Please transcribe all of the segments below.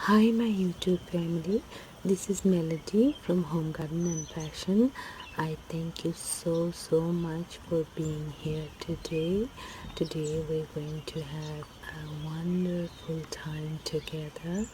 Hi my YouTube family, this is Melody from Home Garden and Fashion. I thank you so much for being here today. Today we're going to have a wonderful time together.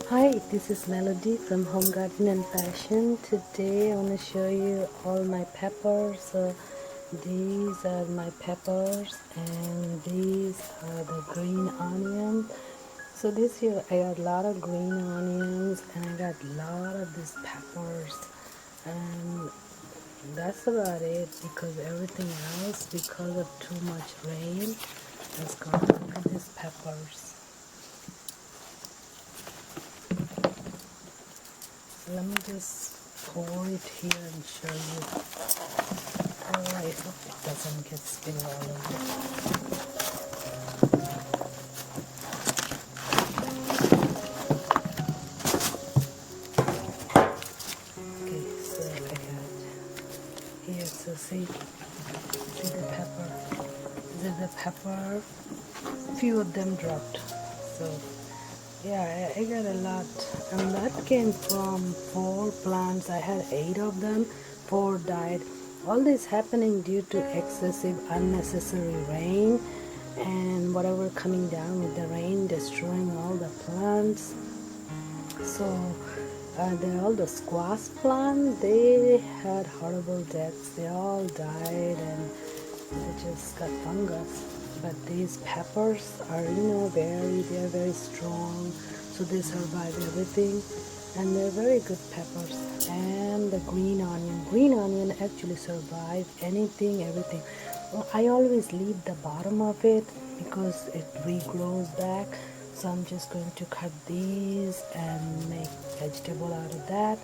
Hi, this is Melody from Home Garden and Fashion. Today I want to show you all my peppers. These are my peppers and these are the green onions. So this year I got a lot of green onions and I got a lot of these peppers, and that's about it because everything else, because of too much rain, has gone. Look at these peppers. Let me just pour it here and show you. Oh, I hope it doesn't get spilled all over. Okay, so I got here. So see the pepper. The pepper. Few of them dropped. So yeah, I got a lot, and that came from 4 plants. I had 8 of them. 4 died. All this happening due to excessive unnecessary rain and whatever coming down with the rain, destroying all the plants. So all the squash plant, they had horrible deaths. They all died and they just got fungus. But these peppers are, they're very strong, so they survive everything, and they're very good peppers. And the green onion actually survive anything, everything. I always leave the bottom of it because it regrows back. So I'm just going to cut these and make vegetable out of that.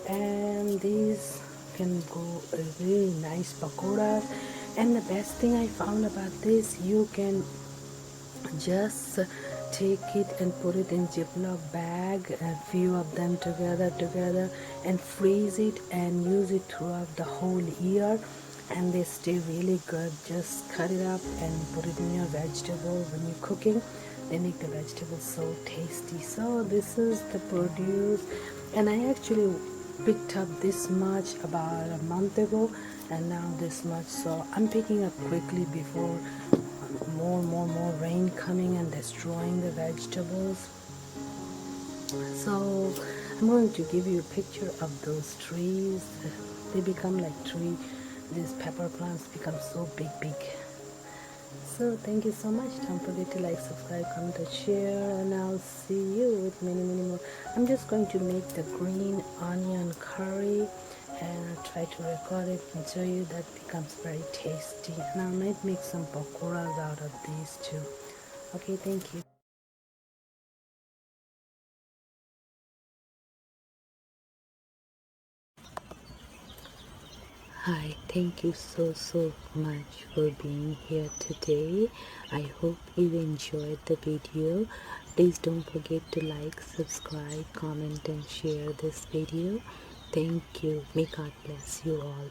And these can go really nice pakoras. And the best thing I found about this, you can just take it and put it in Ziploc bag, a few of them together, and freeze it and use it throughout the whole year, and they stay really good. Just cut it up and put it in your vegetable when you're cooking. They make the vegetables so tasty. So this is the produce, and I actually picked up this much about a month ago, and now this much. So I'm picking up quickly before more rain coming and destroying the vegetables. So I'm going to give you a picture of those trees. They become like tree. These pepper plants become so big. So thank you so much. Don't forget to like, subscribe, comment, and share, and I'll see you with many more. I'm just going to make the green onion curry, and I'll try to record it and show you. That becomes very tasty, and I might make some pakoras out of these too. Okay, thank you. Hi, thank you so much for being here today. I hope you enjoyed the video. Please don't forget to like, subscribe, comment, and share this video. Thank you. May God bless you all.